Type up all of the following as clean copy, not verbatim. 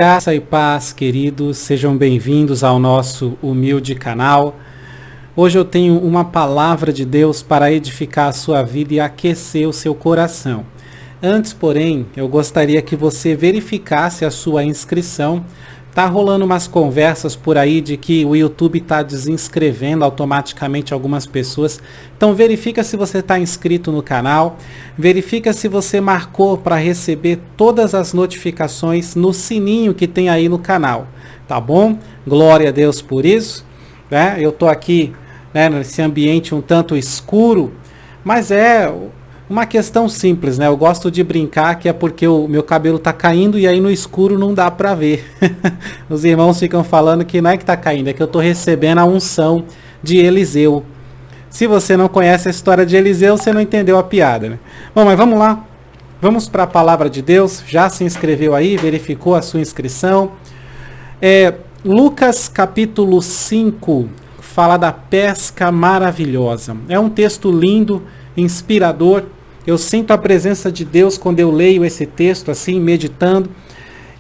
Graça e paz, queridos, sejam bem-vindos ao nosso humilde canal. Hoje eu tenho uma palavra de Deus para edificar a sua vida e aquecer o seu coração. Antes, porém, eu gostaria que você verificasse a sua inscrição. Tá rolando umas conversas por aí de que o YouTube está desinscrevendo automaticamente algumas pessoas. Então verifica se você está inscrito no canal. Verifica se você marcou para receber todas as notificações no sininho que tem aí no canal. Tá bom? Glória a Deus por isso. Né? Eu estou aqui, né, nesse ambiente um tanto escuro, mas é uma questão simples, né? Eu gosto de brincar que é porque o meu cabelo tá caindo e aí no escuro não dá para ver. Os irmãos ficam falando que não é que tá caindo, é que eu tô recebendo a unção de Eliseu. Se você não conhece a história de Eliseu, você não entendeu a piada, né? Bom, mas vamos lá. Vamos para a palavra de Deus. Já se inscreveu aí, verificou a sua inscrição. Lucas capítulo 5 fala da pesca maravilhosa. É um texto lindo, inspirador. Eu sinto a presença de Deus quando eu leio esse texto, assim, meditando.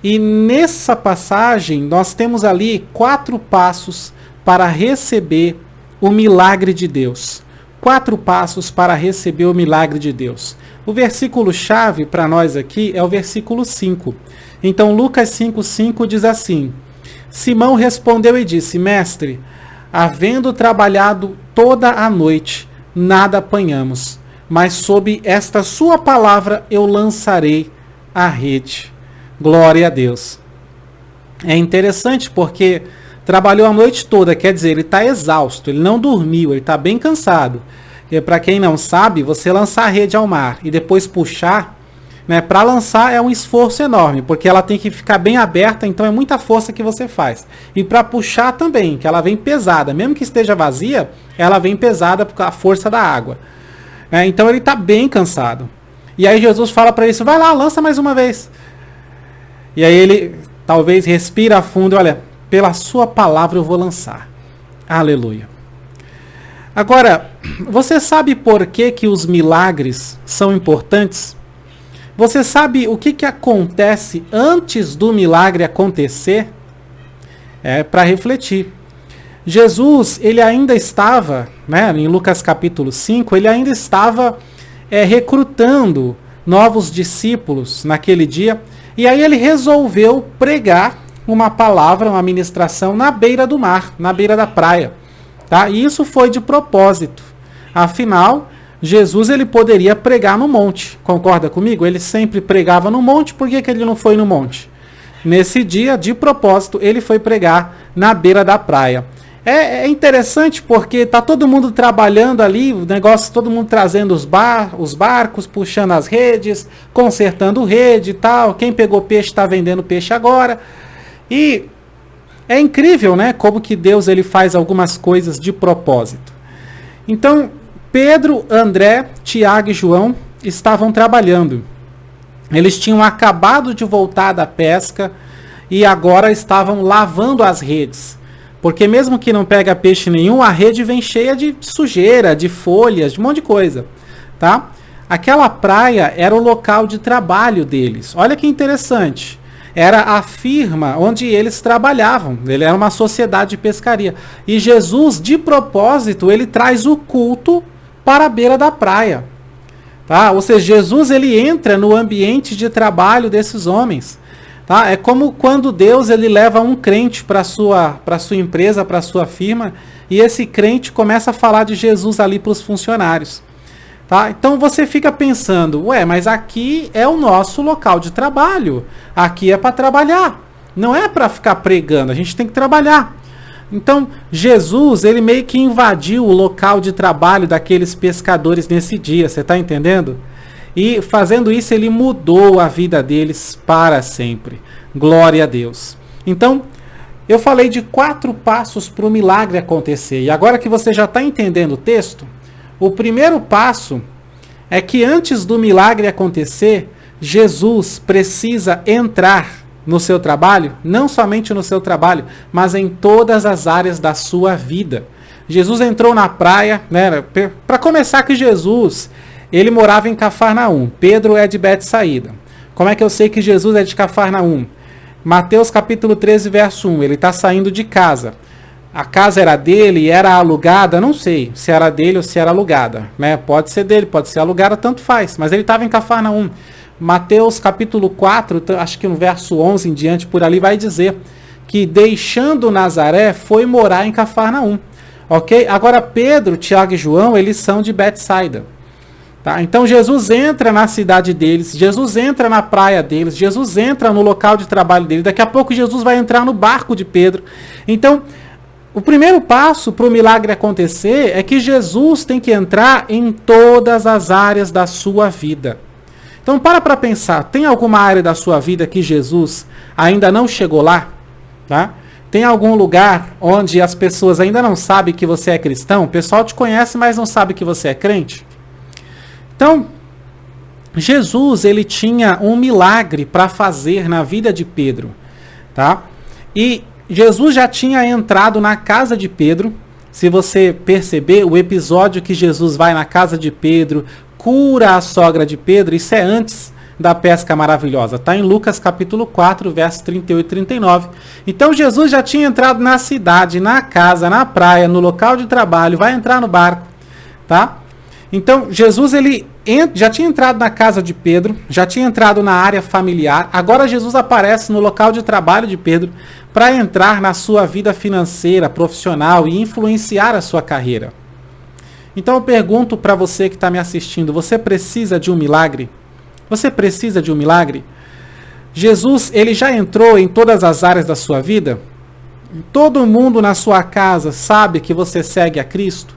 E nessa passagem, nós temos ali 4 passos para receber o milagre de Deus. 4 passos para receber o milagre de Deus. O versículo-chave para nós aqui é o versículo 5. Então, Lucas 5,5 diz assim: Simão respondeu e disse: Mestre, havendo trabalhado toda a noite, nada apanhamos. Mas sob esta sua palavra eu lançarei a rede. Glória a Deus. É interessante porque trabalhou a noite toda, quer dizer, ele está exausto, ele não dormiu, ele está bem cansado. E para quem não sabe, você lançar a rede ao mar e depois puxar, né, para lançar é um esforço enorme, porque ela tem que ficar bem aberta, então é muita força que você faz. E para puxar também, que ela vem pesada, mesmo que esteja vazia, ela vem pesada por a força da água. Então ele está bem cansado. E aí Jesus fala para ele: vai lá, lança mais uma vez. E aí ele talvez respira fundo e olha, pela sua palavra eu vou lançar. Aleluia. Agora, você sabe por que os milagres são importantes? Você sabe o que acontece antes do milagre acontecer? É para refletir. Jesus, ele ainda estava, né, em Lucas capítulo 5, ele ainda estava recrutando novos discípulos naquele dia, e aí ele resolveu pregar uma palavra, uma ministração na beira do mar, na beira da praia. Tá? E isso foi de propósito. Afinal, Jesus ele poderia pregar no monte, concorda comigo? Ele sempre pregava no monte, por que ele não foi no monte? Nesse dia, de propósito, ele foi pregar na beira da praia. É interessante porque tá todo mundo trabalhando ali, o negócio, todo mundo trazendo os barcos, puxando as redes, consertando rede e tal. Quem pegou peixe está vendendo peixe agora. E é incrível, né? Como que Deus ele faz algumas coisas de propósito. Então, Pedro, André, Tiago e João estavam trabalhando. Eles tinham acabado de voltar da pesca e agora estavam lavando as redes. Porque mesmo que não pega peixe nenhum, a rede vem cheia de sujeira, de folhas, de um monte de coisa. Tá? Aquela praia era o local de trabalho deles. Olha que interessante. Era a firma onde eles trabalhavam. Ele era uma sociedade de pescaria. E Jesus, de propósito, ele traz o culto para a beira da praia. Tá? Ou seja, Jesus ele entra no ambiente de trabalho desses homens. Tá? É como quando Deus ele leva um crente para sua empresa, para sua firma, e esse crente começa a falar de Jesus ali para os funcionários. Tá? Então você fica pensando, mas aqui é o nosso local de trabalho, aqui é para trabalhar, não é para ficar pregando, a gente tem que trabalhar. Então Jesus ele meio que invadiu o local de trabalho daqueles pescadores nesse dia, você está entendendo? E fazendo isso, ele mudou a vida deles para sempre. Glória a Deus. Então, eu falei de 4 passos para o milagre acontecer. E agora que você já está entendendo o texto, o primeiro passo é que antes do milagre acontecer, Jesus precisa entrar no seu trabalho, não somente no seu trabalho, mas em todas as áreas da sua vida. Jesus entrou na praia, né? Para começar que Jesus... ele morava em Cafarnaum. Pedro é de Betsaída. Como é que eu sei que Jesus é de Cafarnaum? Mateus capítulo 13, verso 1. Ele está saindo de casa. A casa era dele, era alugada, não sei se era dele ou se era alugada, né? Pode ser dele, pode ser alugada, tanto faz. Mas ele estava em Cafarnaum. Mateus capítulo 4, acho que no verso 11 em diante, por ali vai dizer que deixando Nazaré, foi morar em Cafarnaum. Ok? Agora Pedro, Tiago e João, eles são de Betsaida. Tá? Então Jesus entra na cidade deles, Jesus entra na praia deles, Jesus entra no local de trabalho deles. Daqui a pouco Jesus vai entrar no barco de Pedro. Então, o primeiro passo para o milagre acontecer é que Jesus tem que entrar em todas as áreas da sua vida. Então para pensar, tem alguma área da sua vida que Jesus ainda não chegou lá? Tá? Tem algum lugar onde as pessoas ainda não sabem que você é cristão? O pessoal te conhece, mas não sabe que você é crente? Então, Jesus, ele tinha um milagre para fazer na vida de Pedro. Tá? E Jesus já tinha entrado na casa de Pedro. Se você perceber, o episódio que Jesus vai na casa de Pedro, cura a sogra de Pedro, isso é antes da pesca maravilhosa. Está em Lucas capítulo 4, versos 38 e 39. Então Jesus já tinha entrado na cidade, na casa, na praia, no local de trabalho, vai entrar no barco. Tá? Então Jesus ele já tinha entrado na casa de Pedro, já tinha entrado na área familiar. Agora Jesus aparece no local de trabalho de Pedro para entrar na sua vida financeira, profissional e influenciar a sua carreira. Então eu pergunto para você que está me assistindo, você precisa de um milagre? Você precisa de um milagre? Jesus, ele já entrou em todas as áreas da sua vida? Todo mundo na sua casa sabe que você segue a Cristo?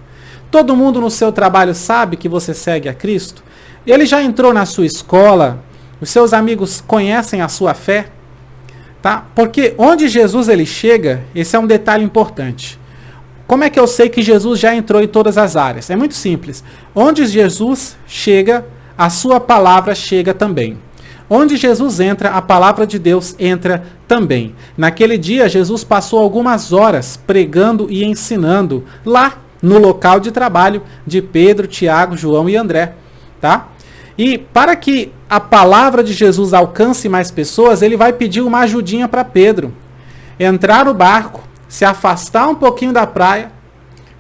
Todo mundo no seu trabalho sabe que você segue a Cristo? Ele já entrou na sua escola? Os seus amigos conhecem a sua fé? Tá? Porque onde Jesus ele chega, esse é um detalhe importante. Como é que eu sei que Jesus já entrou em todas as áreas? É muito simples. Onde Jesus chega, a sua palavra chega também. Onde Jesus entra, a palavra de Deus entra também. Naquele dia, Jesus passou algumas horas pregando e ensinando lá no local de trabalho de Pedro, Tiago, João e André. Tá? E para que a palavra de Jesus alcance mais pessoas, ele vai pedir uma ajudinha para Pedro. Entrar no barco, se afastar um pouquinho da praia,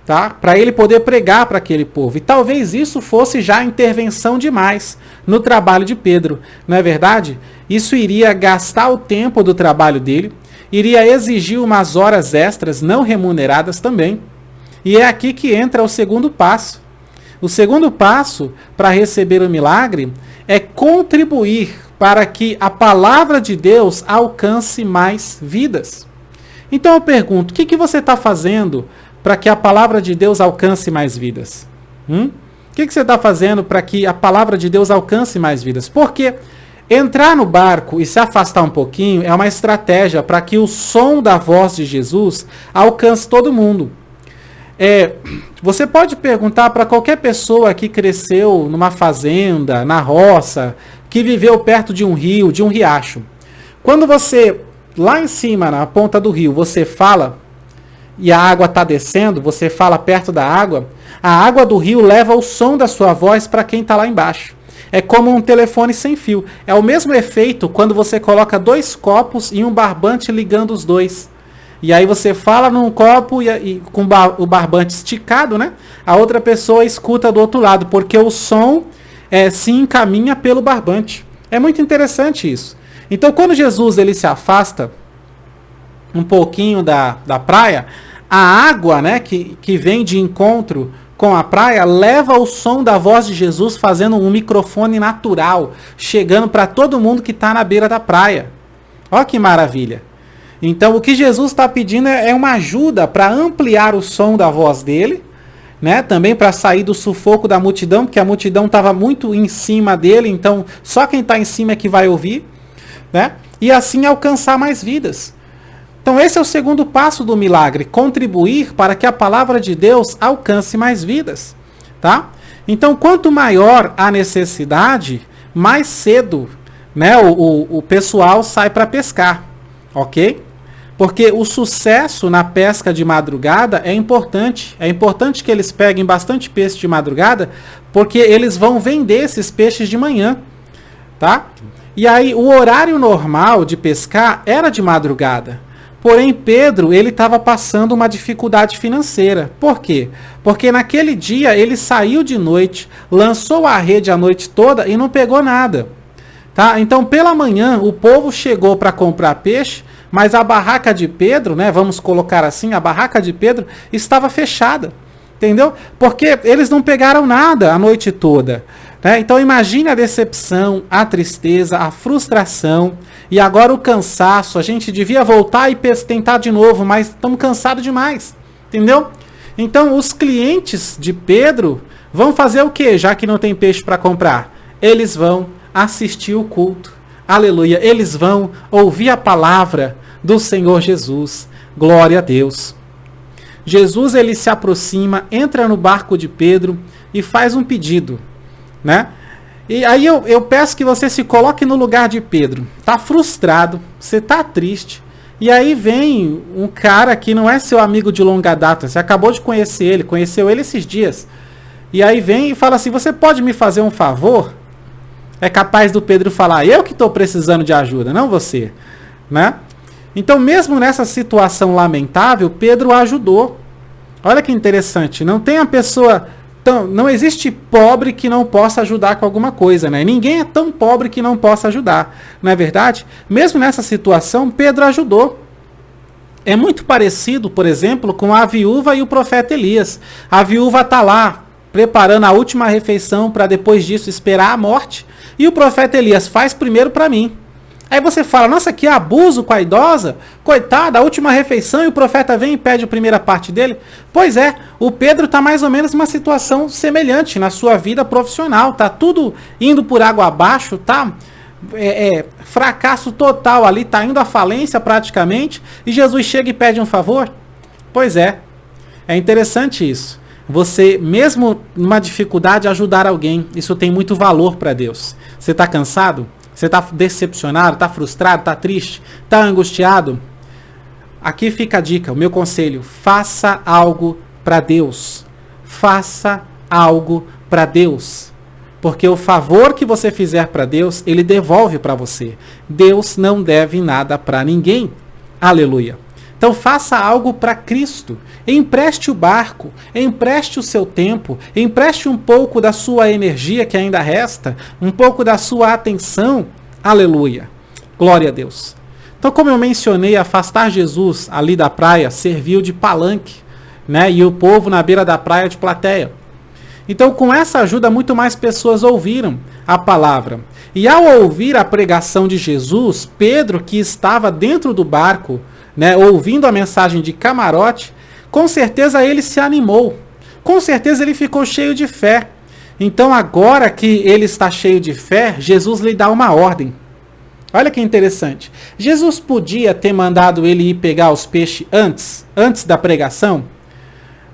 tá? Para ele poder pregar para aquele povo. E talvez isso fosse já intervenção demais no trabalho de Pedro. Não é verdade? Isso iria gastar o tempo do trabalho dele, iria exigir umas horas extras não remuneradas também. E é aqui que entra o segundo passo. O segundo passo para receber o milagre é contribuir para que a palavra de Deus alcance mais vidas. Então eu pergunto, o que você está fazendo para que a palavra de Deus alcance mais vidas? O que você está fazendo para que a palavra de Deus alcance mais vidas? Porque entrar no barco e se afastar um pouquinho é uma estratégia para que o som da voz de Jesus alcance todo mundo. Você pode perguntar para qualquer pessoa que cresceu numa fazenda, na roça, que viveu perto de um rio, de um riacho. Quando você, lá em cima, na ponta do rio, você fala e a água está descendo, você fala perto da água, a água do rio leva o som da sua voz para quem está lá embaixo. É como um telefone sem fio. É o mesmo efeito quando você coloca 2 copos e um barbante ligando os dois. E aí você fala num copo e com o barbante esticado, né? A outra pessoa escuta do outro lado, porque o som se encaminha pelo barbante. É muito interessante isso. Então, quando Jesus ele se afasta um pouquinho da praia, a água, né, que vem de encontro com a praia leva o som da voz de Jesus, fazendo um microfone natural, chegando para todo mundo que está na beira da praia. Olha que maravilha! Então, o que Jesus está pedindo é uma ajuda para ampliar o som da voz dele, né? Também para sair do sufoco da multidão, porque a multidão estava muito em cima dele, então só quem está em cima é que vai ouvir, né? E assim alcançar mais vidas. Então, esse é o segundo passo do milagre, contribuir para que a palavra de Deus alcance mais vidas. Tá? Então, quanto maior a necessidade, mais cedo, né, o pessoal sai para pescar. Ok? Porque o sucesso na pesca de madrugada é importante. É importante que eles peguem bastante peixe de madrugada, porque eles vão vender esses peixes de manhã. Tá? E aí o horário normal de pescar era de madrugada. Porém, Pedro, ele estava passando uma dificuldade financeira. Por quê? Porque naquele dia ele saiu de noite, lançou a rede a noite toda e não pegou nada. Tá? Então, pela manhã, o povo chegou para comprar peixe, mas a barraca de Pedro, né, vamos colocar assim, a barraca de Pedro estava fechada. Entendeu? Porque eles não pegaram nada a noite toda. Né? Então imagine a decepção, a tristeza, a frustração e agora o cansaço. A gente devia voltar e tentar de novo, mas estamos cansados demais. Entendeu? Então os clientes de Pedro vão fazer o quê? Já que não tem peixe para comprar. Eles vão assistir o culto. Aleluia. Eles vão ouvir a palavra do Senhor Jesus. Glória a Deus. Jesus, ele se aproxima, entra no barco de Pedro e faz um pedido, né? E aí eu peço que você se coloque no lugar de Pedro. Tá frustrado, você tá triste, e aí vem um cara que não é seu amigo de longa data, você acabou de conhecer ele, conheceu ele esses dias, e aí vem e fala assim, você pode me fazer um favor? É capaz do Pedro falar, eu que estou precisando de ajuda, não você, né? Então, mesmo nessa situação lamentável, Pedro ajudou. Olha que interessante. Não tem a pessoa... não existe pobre que não possa ajudar com alguma coisa, né? Ninguém é tão pobre que não possa ajudar. Não é verdade? Mesmo nessa situação, Pedro ajudou. É muito parecido, por exemplo, com a viúva e o profeta Elias. A viúva está lá, preparando a última refeição para depois disso esperar a morte. E o profeta Elias faz primeiro para mim. Aí você fala, nossa, que abuso com a idosa, coitada, a última refeição e o profeta vem e pede a primeira parte dele. Pois é, o Pedro está mais ou menos numa situação semelhante na sua vida profissional, tá tudo indo por água abaixo, tá fracasso total ali, tá indo à falência praticamente, e Jesus chega e pede um favor? Pois é interessante isso. Você, mesmo numa dificuldade, ajudar alguém, isso tem muito valor para Deus. Você está cansado? Você está decepcionado, está frustrado, está triste, está angustiado? Aqui fica a dica, o meu conselho. Faça algo para Deus. Faça algo para Deus. Porque o favor que você fizer para Deus, Ele devolve para você. Deus não deve nada para ninguém. Aleluia. Então faça algo para Cristo. Empreste o barco, empreste o seu tempo, empreste um pouco da sua energia que ainda resta, um pouco da sua atenção. Aleluia. Glória a Deus. Então, como eu mencionei, afastar Jesus ali da praia serviu de palanque, né? E o povo na beira da praia de plateia. Então, com essa ajuda, muito mais pessoas ouviram a palavra. E ao ouvir a pregação de Jesus, Pedro, que estava dentro do barco, né, ouvindo a mensagem de camarote, com certeza ele se animou. Com certeza ele ficou cheio de fé. Então, agora que ele está cheio de fé, Jesus lhe dá uma ordem. Olha que interessante. Jesus podia ter mandado ele ir pegar os peixes antes da pregação?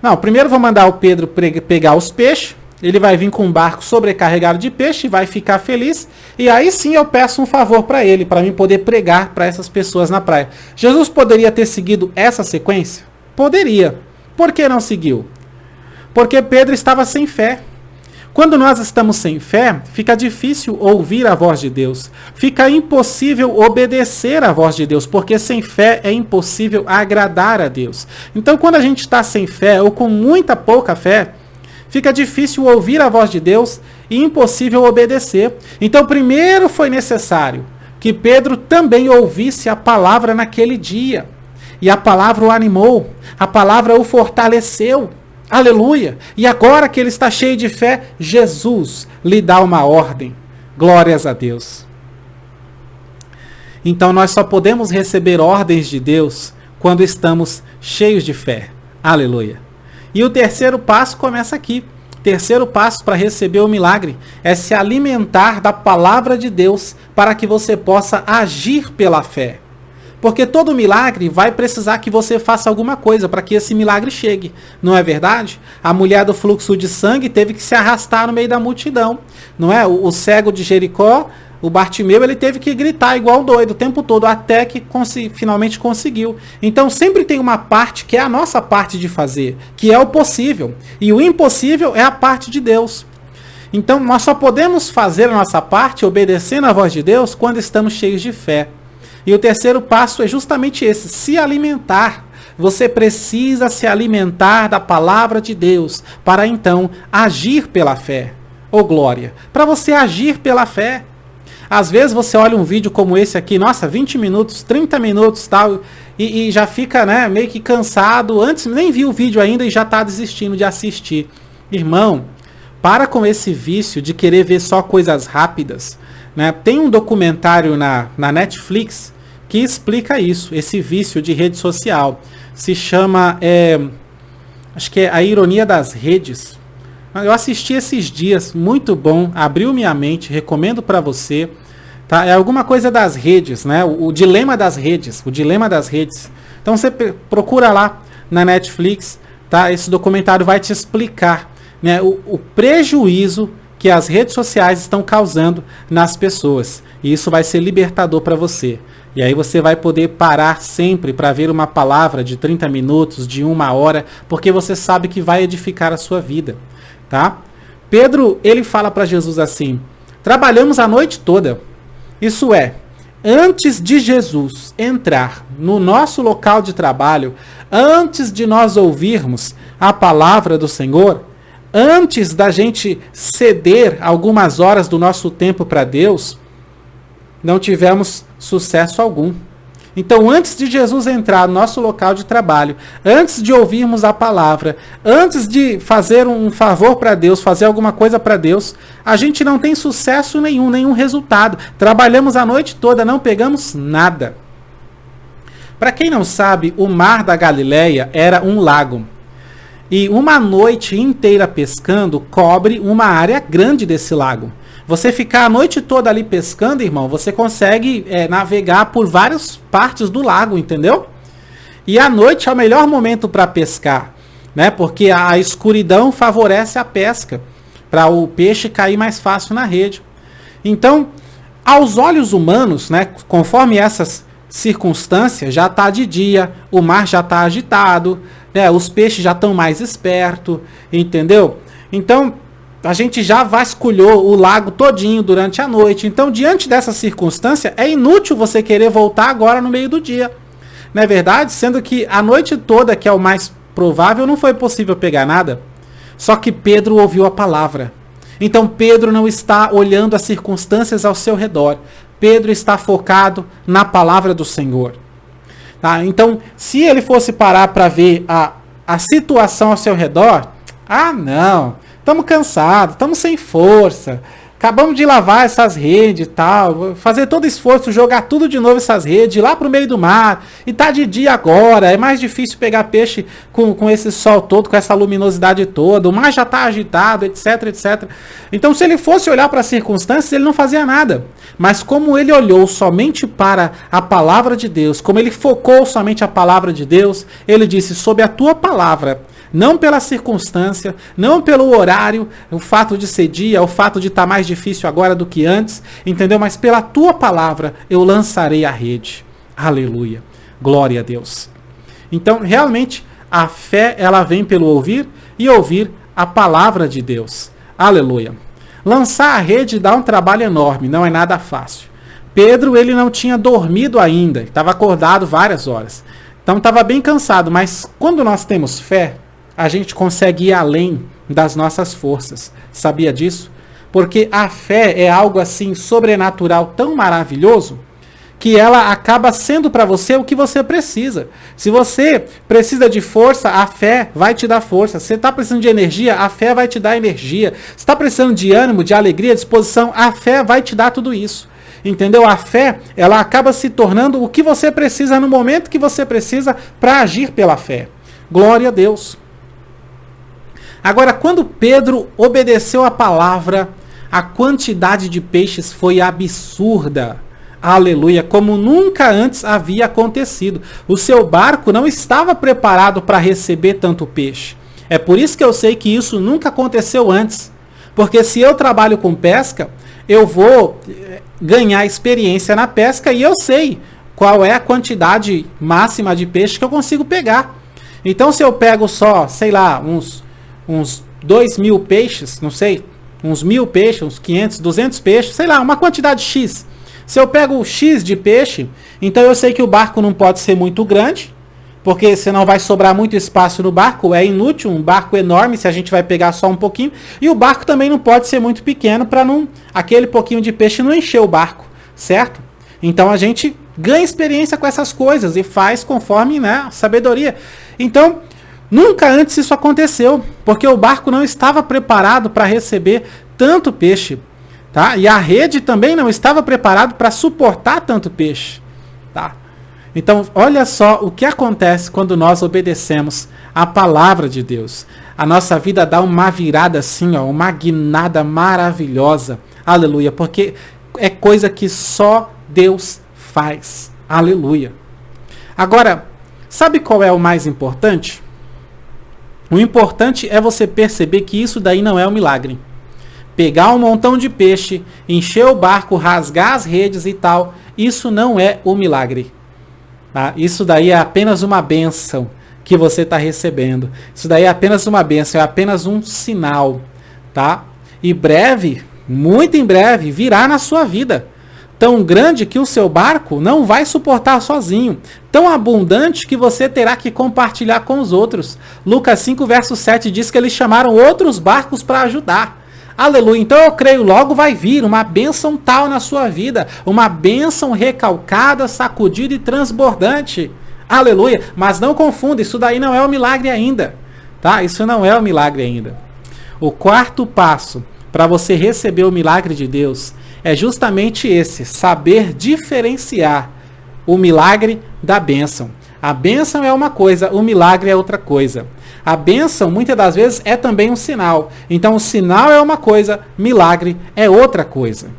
Não, primeiro vou mandar o Pedro pegar os peixes. Ele vai vir com um barco sobrecarregado de peixe, vai ficar feliz. E aí sim eu peço um favor para ele, para mim poder pregar para essas pessoas na praia. Jesus poderia ter seguido essa sequência? Poderia. Por que não seguiu? Porque Pedro estava sem fé. Quando nós estamos sem fé, fica difícil ouvir a voz de Deus. Fica impossível obedecer à voz de Deus, porque sem fé é impossível agradar a Deus. Então, quando a gente está sem fé ou com muita pouca fé, fica difícil ouvir a voz de Deus e impossível obedecer. Então, primeiro foi necessário que Pedro também ouvisse a palavra naquele dia. E a palavra o animou, a palavra o fortaleceu. Aleluia! E agora que ele está cheio de fé, Jesus lhe dá uma ordem. Glórias a Deus. Então nós só podemos receber ordens de Deus quando estamos cheios de fé. Aleluia! E o terceiro passo começa aqui. O terceiro passo para receber o milagre é se alimentar da palavra de Deus para que você possa agir pela fé. Porque todo milagre vai precisar que você faça alguma coisa para que esse milagre chegue. Não é verdade? A mulher do fluxo de sangue teve que se arrastar no meio da multidão. Não é? O cego de Jericó, o Bartimeu, ele teve que gritar igual doido o tempo todo, até que finalmente conseguiu. Então sempre tem uma parte que é a nossa parte de fazer, que é o possível. E o impossível é a parte de Deus. Então, nós só podemos fazer a nossa parte, obedecendo à voz de Deus, quando estamos cheios de fé. E o terceiro passo é justamente esse, se alimentar. Você precisa se alimentar da palavra de Deus para então agir pela fé. Ô glória! Para você agir pela fé. Às vezes você olha um vídeo como esse aqui, nossa, 20 minutos, 30 minutos tal, e já fica, né, meio que cansado, antes nem viu o vídeo ainda e já está desistindo de assistir. Irmão, para com esse vício de querer ver só coisas rápidas. Né? Tem um documentário na Netflix que explica isso, esse vício de rede social. Se chama, acho que é A Ironia das Redes. Eu assisti esses dias, muito bom, abriu minha mente, recomendo para você. Tá? É alguma coisa das redes, né? O dilema das redes, o dilema das redes. Então você procura lá na Netflix, tá? Esse documentário vai te explicar, né, o prejuízo que as redes sociais estão causando nas pessoas. E isso vai ser libertador para você. E aí você vai poder parar sempre para ver uma palavra de 30 minutos, de 1 hora, porque você sabe que vai edificar a sua vida. Tá? Pedro, ele fala para Jesus assim, trabalhamos a noite toda. Isso é, antes de Jesus entrar no nosso local de trabalho, antes de nós ouvirmos a palavra do Senhor, antes da gente ceder algumas horas do nosso tempo para Deus, não tivemos sucesso algum. Então, antes de Jesus entrar no nosso local de trabalho, antes de ouvirmos a palavra, antes de fazer um favor para Deus, fazer alguma coisa para Deus, a gente não tem sucesso nenhum resultado. Trabalhamos a noite toda, não pegamos nada. Para quem não sabe, o Mar da Galileia era um lago. E uma noite inteira pescando cobre uma área grande desse lago. Você ficar a noite toda ali pescando, irmão, você consegue navegar por várias partes do lago, entendeu? E à noite é o melhor momento para pescar, né? Porque a escuridão favorece a pesca, para o peixe cair mais fácil na rede. Então, aos olhos humanos, né, conforme essas circunstâncias, já está de dia, o mar já está agitado, né, os peixes já estão mais espertos, entendeu? Então, a gente já vasculhou o lago todinho durante a noite. Então, diante dessa circunstância, é inútil você querer voltar agora no meio do dia. Não é verdade? Sendo que a noite toda, que é o mais provável, não foi possível pegar nada. Só que Pedro ouviu a palavra. Então, Pedro não está olhando as circunstâncias ao seu redor. Pedro está focado na palavra do Senhor. Tá? Então, se ele fosse parar para ver a situação ao seu redor, não... Estamos cansados, estamos sem força, acabamos de lavar essas redes e tal, fazer todo esforço, jogar tudo de novo essas redes, ir lá para o meio do mar, e tá de dia agora, é mais difícil pegar peixe com esse sol todo, com essa luminosidade toda, o mar já está agitado, etc, etc. Então, se ele fosse olhar para as circunstâncias, ele não fazia nada. Mas como ele olhou somente para a palavra de Deus, como ele focou somente a palavra de Deus, ele disse, sob a tua palavra, não pela circunstância, não pelo horário, o fato de ser dia, o fato de estar mais difícil agora do que antes, entendeu? Mas pela tua palavra eu lançarei a rede. Aleluia. Glória a Deus. Então, realmente, a fé, ela vem pelo ouvir e ouvir a palavra de Deus. Aleluia. Lançar a rede dá um trabalho enorme, não é nada fácil. Pedro, ele não tinha dormido ainda, estava acordado várias horas. Então, estava bem cansado, mas quando nós temos fé, a gente consegue ir além das nossas forças. Sabia disso? Porque a fé é algo assim sobrenatural, tão maravilhoso, que ela acaba sendo para você o que você precisa. Se você precisa de força, a fé vai te dar força. Se você está precisando de energia, a fé vai te dar energia. Se está precisando de ânimo, de alegria, disposição, a fé vai te dar tudo isso. Entendeu? A fé, ela acaba se tornando o que você precisa no momento que você precisa para agir pela fé. Glória a Deus. Agora, quando Pedro obedeceu a palavra, a quantidade de peixes foi absurda. Aleluia, como nunca antes havia acontecido. O seu barco não estava preparado para receber tanto peixe. É por isso que eu sei que isso nunca aconteceu antes. Porque se eu trabalho com pesca, eu vou ganhar experiência na pesca e eu sei qual é a quantidade máxima de peixe que eu consigo pegar. Então, se eu pego só, sei lá, uns 2.000 peixes, não sei, uns 1000 peixes, uns 500, 200 peixes, sei lá, uma quantidade X. Se eu pego o X de peixe, então eu sei que o barco não pode ser muito grande, porque senão vai sobrar muito espaço no barco, é inútil um barco enorme se a gente vai pegar só um pouquinho, e o barco também não pode ser muito pequeno para não aquele pouquinho de peixe não encher o barco, certo? Então a gente ganha experiência com essas coisas e faz conforme, né, a sabedoria. Então, nunca antes isso aconteceu, porque o barco não estava preparado para receber tanto peixe, tá? E a rede também não estava preparada para suportar tanto peixe, tá? Então, olha só o que acontece quando nós obedecemos a palavra de Deus. A nossa vida dá uma virada assim, ó, uma guinada maravilhosa. Aleluia, porque é coisa que só Deus faz. Aleluia. Agora, sabe qual é o mais importante? O importante é você perceber que isso daí não é um milagre. Pegar um montão de peixe, encher o barco, rasgar as redes e tal, isso não é o milagre. Tá? Isso daí é apenas uma bênção que você está recebendo. Isso daí é apenas uma bênção, é apenas um sinal. Tá? E breve, muito em breve, virá na sua vida. Tão grande que o seu barco não vai suportar sozinho. Tão abundante que você terá que compartilhar com os outros. Lucas 5, verso 7 diz que eles chamaram outros barcos para ajudar. Aleluia. Então eu creio, logo vai vir uma bênção tal na sua vida. Uma bênção recalcada, sacudida e transbordante. Aleluia. Mas não confunda, isso daí não é um milagre ainda. Tá? Isso não é um milagre ainda. O quarto passo para você receber o milagre de Deus é justamente esse, saber diferenciar o milagre da bênção. A bênção é uma coisa, o milagre é outra coisa. A bênção, muitas das vezes, é também um sinal. Então, o sinal é uma coisa, milagre é outra coisa.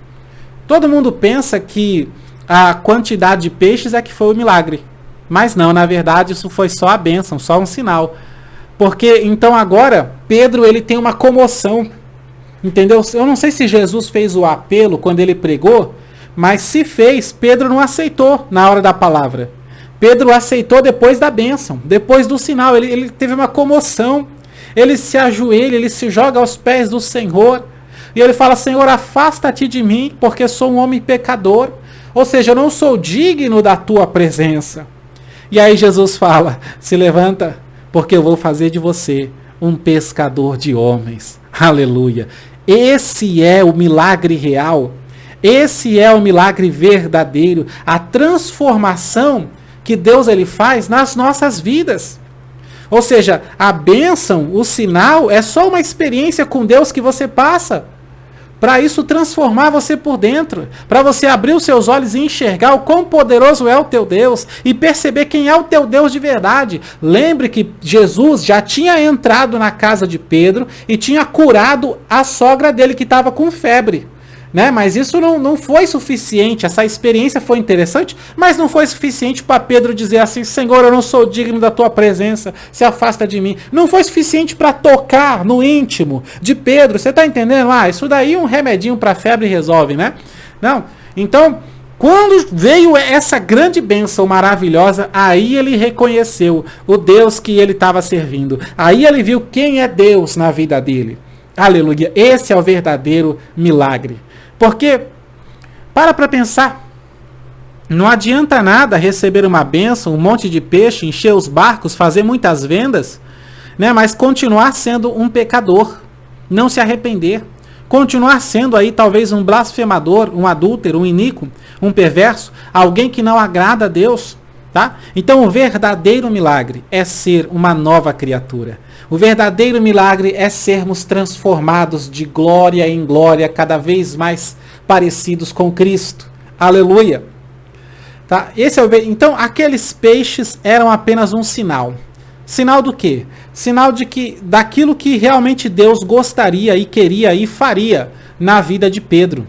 Todo mundo pensa que a quantidade de peixes é que foi o milagre. Mas não, na verdade, isso foi só a bênção, só um sinal. Porque, então, agora, Pedro ele tem uma comoção. Entendeu? Eu não sei se Jesus fez o apelo quando ele pregou, mas se fez, Pedro não aceitou na hora da palavra. Pedro aceitou depois da bênção, depois do sinal. Ele teve uma comoção. Ele se ajoelha, ele se joga aos pés do Senhor. E ele fala, Senhor, afasta-te de mim, porque sou um homem pecador. Ou seja, eu não sou digno da tua presença. E aí Jesus fala, se levanta, porque eu vou fazer de você um pescador de homens. Aleluia. Esse é o milagre real. Esse é o milagre verdadeiro. A transformação que Deus ele faz nas nossas vidas. Ou seja, a bênção, o sinal, é só uma experiência com Deus que você passa. Para isso transformar você por dentro. Para você abrir os seus olhos e enxergar o quão poderoso é o teu Deus. E perceber quem é o teu Deus de verdade. Lembre que Jesus já tinha entrado na casa de Pedro e tinha curado a sogra dele que estava com febre. Né? Mas isso não foi suficiente. Essa experiência foi interessante, mas não foi suficiente para Pedro dizer assim, Senhor, eu não sou digno da tua presença, se afasta de mim. Não foi suficiente para tocar no íntimo de Pedro. Você está entendendo? Isso daí um remedinho para febre resolve, né? Não. Então, quando veio essa grande bênção maravilhosa, aí ele reconheceu o Deus que ele estava servindo. Aí ele viu quem é Deus na vida dele. Aleluia. Esse é o verdadeiro milagre. Porque, para pensar, não adianta nada receber uma bênção, um monte de peixe, encher os barcos, fazer muitas vendas, né, mas continuar sendo um pecador, não se arrepender, continuar sendo aí talvez um blasfemador, um adúltero, um iníquo, um perverso, alguém que não agrada a Deus. Tá? Então o verdadeiro milagre é ser uma nova criatura. O verdadeiro milagre é sermos transformados de glória em glória, cada vez mais parecidos com Cristo. Aleluia. Tá? Então aqueles peixes eram apenas um sinal. Sinal do quê? Sinal daquilo que realmente Deus gostaria e queria e faria na vida de Pedro.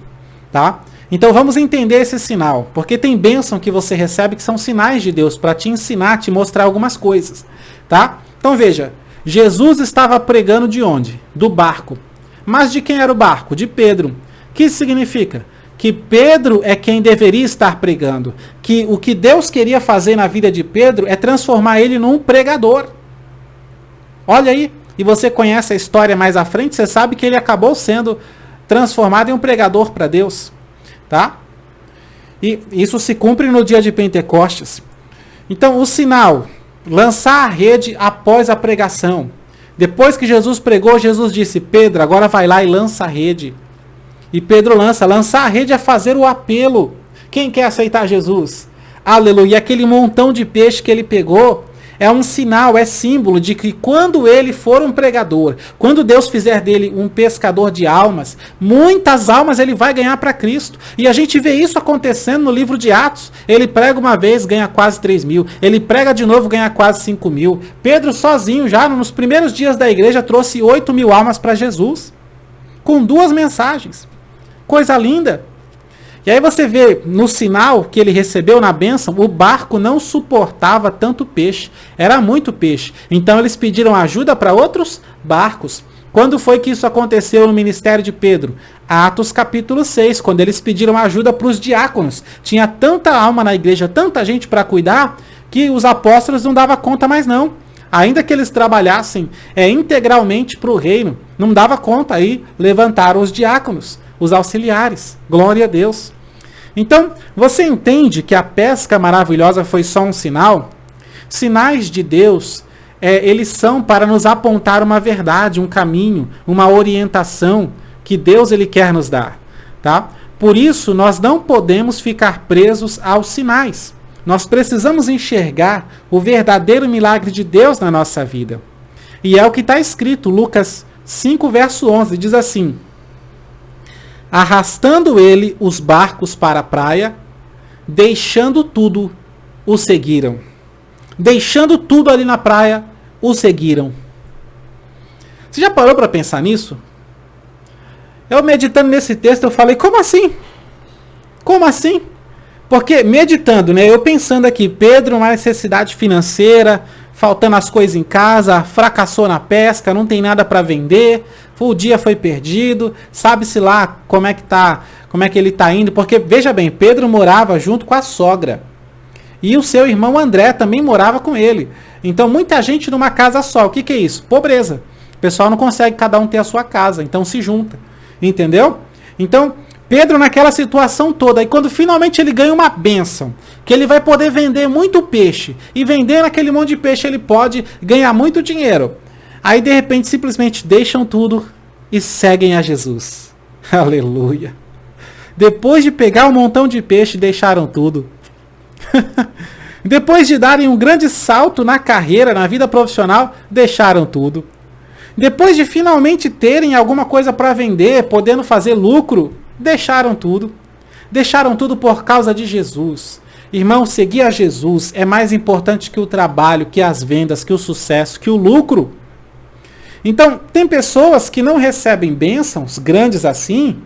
Tá? Então vamos entender esse sinal, porque tem bênção que você recebe que são sinais de Deus para te ensinar, te mostrar algumas coisas, tá? Então veja, Jesus estava pregando de onde? Do barco. Mas de quem era o barco? De Pedro. O que isso significa? Que Pedro é quem deveria estar pregando, que o que Deus queria fazer na vida de Pedro é transformar ele num pregador. Olha aí, e você conhece a história mais à frente, você sabe que ele acabou sendo transformado em um pregador para Deus, tá? E isso se cumpre no dia de Pentecostes. Então, o sinal, lançar a rede após a pregação. Depois que Jesus pregou, Jesus disse, Pedro, agora vai lá e lança a rede. E Pedro lança. Lançar a rede é fazer o apelo. Quem quer aceitar Jesus? Aleluia. E aquele montão de peixe que ele pegou é um sinal, é símbolo de que quando ele for um pregador, quando Deus fizer dele um pescador de almas, muitas almas ele vai ganhar para Cristo. E a gente vê isso acontecendo no livro de Atos. Ele prega uma vez, ganha quase 3.000. Ele prega de novo, ganha quase 5.000. Pedro sozinho, já nos primeiros dias da igreja, trouxe 8.000 almas para Jesus. Com 2 mensagens. Coisa linda. E aí você vê no sinal que ele recebeu na bênção, o barco não suportava tanto peixe. Era muito peixe. Então eles pediram ajuda para outros barcos. Quando foi que isso aconteceu no ministério de Pedro? Atos capítulo 6, quando eles pediram ajuda para os diáconos. Tinha tanta alma na igreja, tanta gente para cuidar, que os apóstolos não davam conta mais não. Ainda que eles trabalhassem integralmente para o reino, não dava conta. Aí levantaram os diáconos, os auxiliares. Glória a Deus. Então, você entende que a pesca maravilhosa foi só um sinal? Sinais de Deus, eles são para nos apontar uma verdade, um caminho, uma orientação que Deus ele quer nos dar. Tá? Por isso, nós não podemos ficar presos aos sinais. Nós precisamos enxergar o verdadeiro milagre de Deus na nossa vida. E é o que está escrito, Lucas 5, verso 11, diz assim: arrastando ele os barcos para a praia, deixando tudo, o seguiram. Deixando tudo ali na praia, o seguiram. Você já parou para pensar nisso? Eu meditando nesse texto, eu falei, como assim? Como assim? Porque meditando, né, eu pensando aqui, Pedro, uma necessidade financeira, faltando as coisas em casa, fracassou na pesca, não tem nada para vender, o dia foi perdido, sabe-se lá como é que ele está indo, porque veja bem, Pedro morava junto com a sogra, e o seu irmão André também morava com ele, então muita gente numa casa só. O que é isso? Pobreza. O pessoal não consegue cada um ter a sua casa, então se junta, entendeu? Então Pedro naquela situação toda, e quando finalmente ele ganha uma bênção, que ele vai poder vender muito peixe, e vendendo aquele monte de peixe ele pode ganhar muito dinheiro. Aí de repente simplesmente deixam tudo e seguem a Jesus. Aleluia. Depois de pegar um montão de peixe, deixaram tudo. Depois de darem um grande salto na carreira, na vida profissional, deixaram tudo. Depois de finalmente terem alguma coisa para vender, podendo fazer lucro, deixaram tudo. Deixaram tudo por causa de Jesus. Irmão, seguir a Jesus é mais importante que o trabalho, que as vendas, que o sucesso, que o lucro. Então, tem pessoas que não recebem bênçãos grandes assim,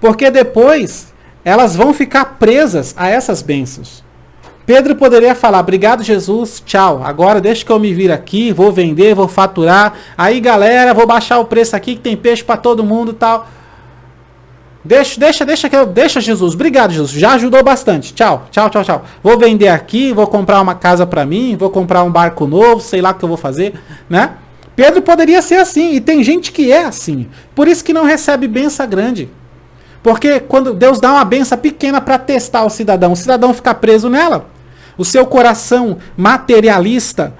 porque depois elas vão ficar presas a essas bênçãos. Pedro poderia falar, obrigado Jesus, tchau, agora deixa que eu me vir aqui, vou vender, vou faturar, aí galera, vou baixar o preço aqui que tem peixe para todo mundo e tal. Deixa Jesus, obrigado Jesus, já ajudou bastante, tchau. Vou vender aqui, vou comprar uma casa para mim, vou comprar um barco novo, sei lá o que eu vou fazer, né? Pedro poderia ser assim, e tem gente que é assim, por isso que não recebe benção grande. Porque quando Deus dá uma benção pequena para testar o cidadão fica preso nela. O seu coração materialista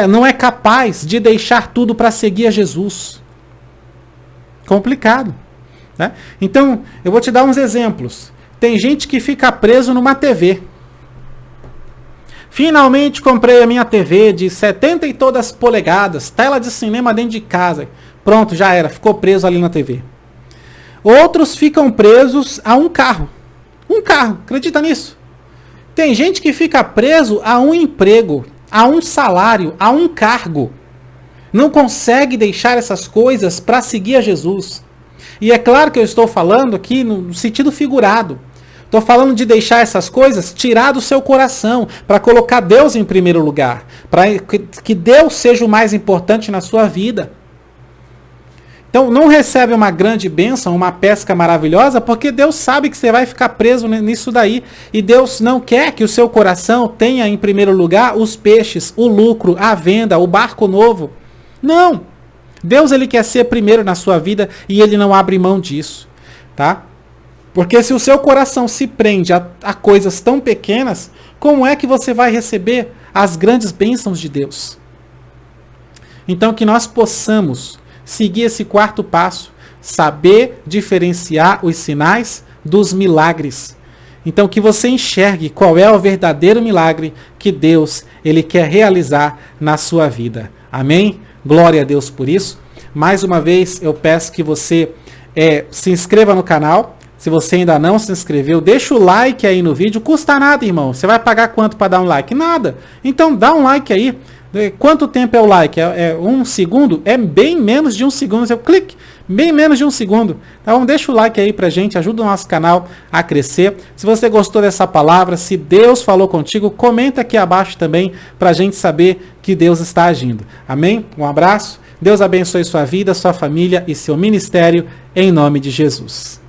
não é capaz de deixar tudo para seguir a Jesus. Complicado. Né? Então, eu vou te dar uns exemplos. Tem gente que fica preso numa TV. Finalmente comprei a minha TV de 70 e todas polegadas, tela de cinema dentro de casa. Pronto, já era, ficou preso ali na TV. Outros ficam presos a um carro. Um carro, acredita nisso? Tem gente que fica preso a um emprego, a um salário, a um cargo. Não consegue deixar essas coisas para seguir a Jesus. E é claro que eu estou falando aqui no sentido figurado. Estou falando de deixar essas coisas, tirar do seu coração, para colocar Deus em primeiro lugar. Para que Deus seja o mais importante na sua vida. Então não recebe uma grande bênção, uma pesca maravilhosa, porque Deus sabe que você vai ficar preso nisso daí. E Deus não quer que o seu coração tenha em primeiro lugar os peixes, o lucro, a venda, o barco novo. Não! Deus ele quer ser primeiro na sua vida e ele não abre mão disso. tá? Porque se o seu coração se prende a coisas tão pequenas, como é que você vai receber as grandes bênçãos de Deus? Então que nós possamos seguir esse quarto passo, saber diferenciar os sinais dos milagres. Então que você enxergue qual é o verdadeiro milagre que Deus ele quer realizar na sua vida. Amém? Glória a Deus por isso. Mais uma vez eu peço que você se inscreva no canal. Se você ainda não se inscreveu, deixa o like aí no vídeo. Custa nada, irmão. Você vai pagar quanto para dar um like? Nada. Então dá um like aí. Quanto tempo é o like? É 1 segundo? É bem menos de 1 segundo. Você clique, bem menos de 1 segundo. Então deixa o like aí pra gente, ajuda o nosso canal a crescer. Se você gostou dessa palavra, se Deus falou contigo, comenta aqui abaixo também pra gente saber que Deus está agindo. Amém? Um abraço. Deus abençoe sua vida, sua família e seu ministério em nome de Jesus.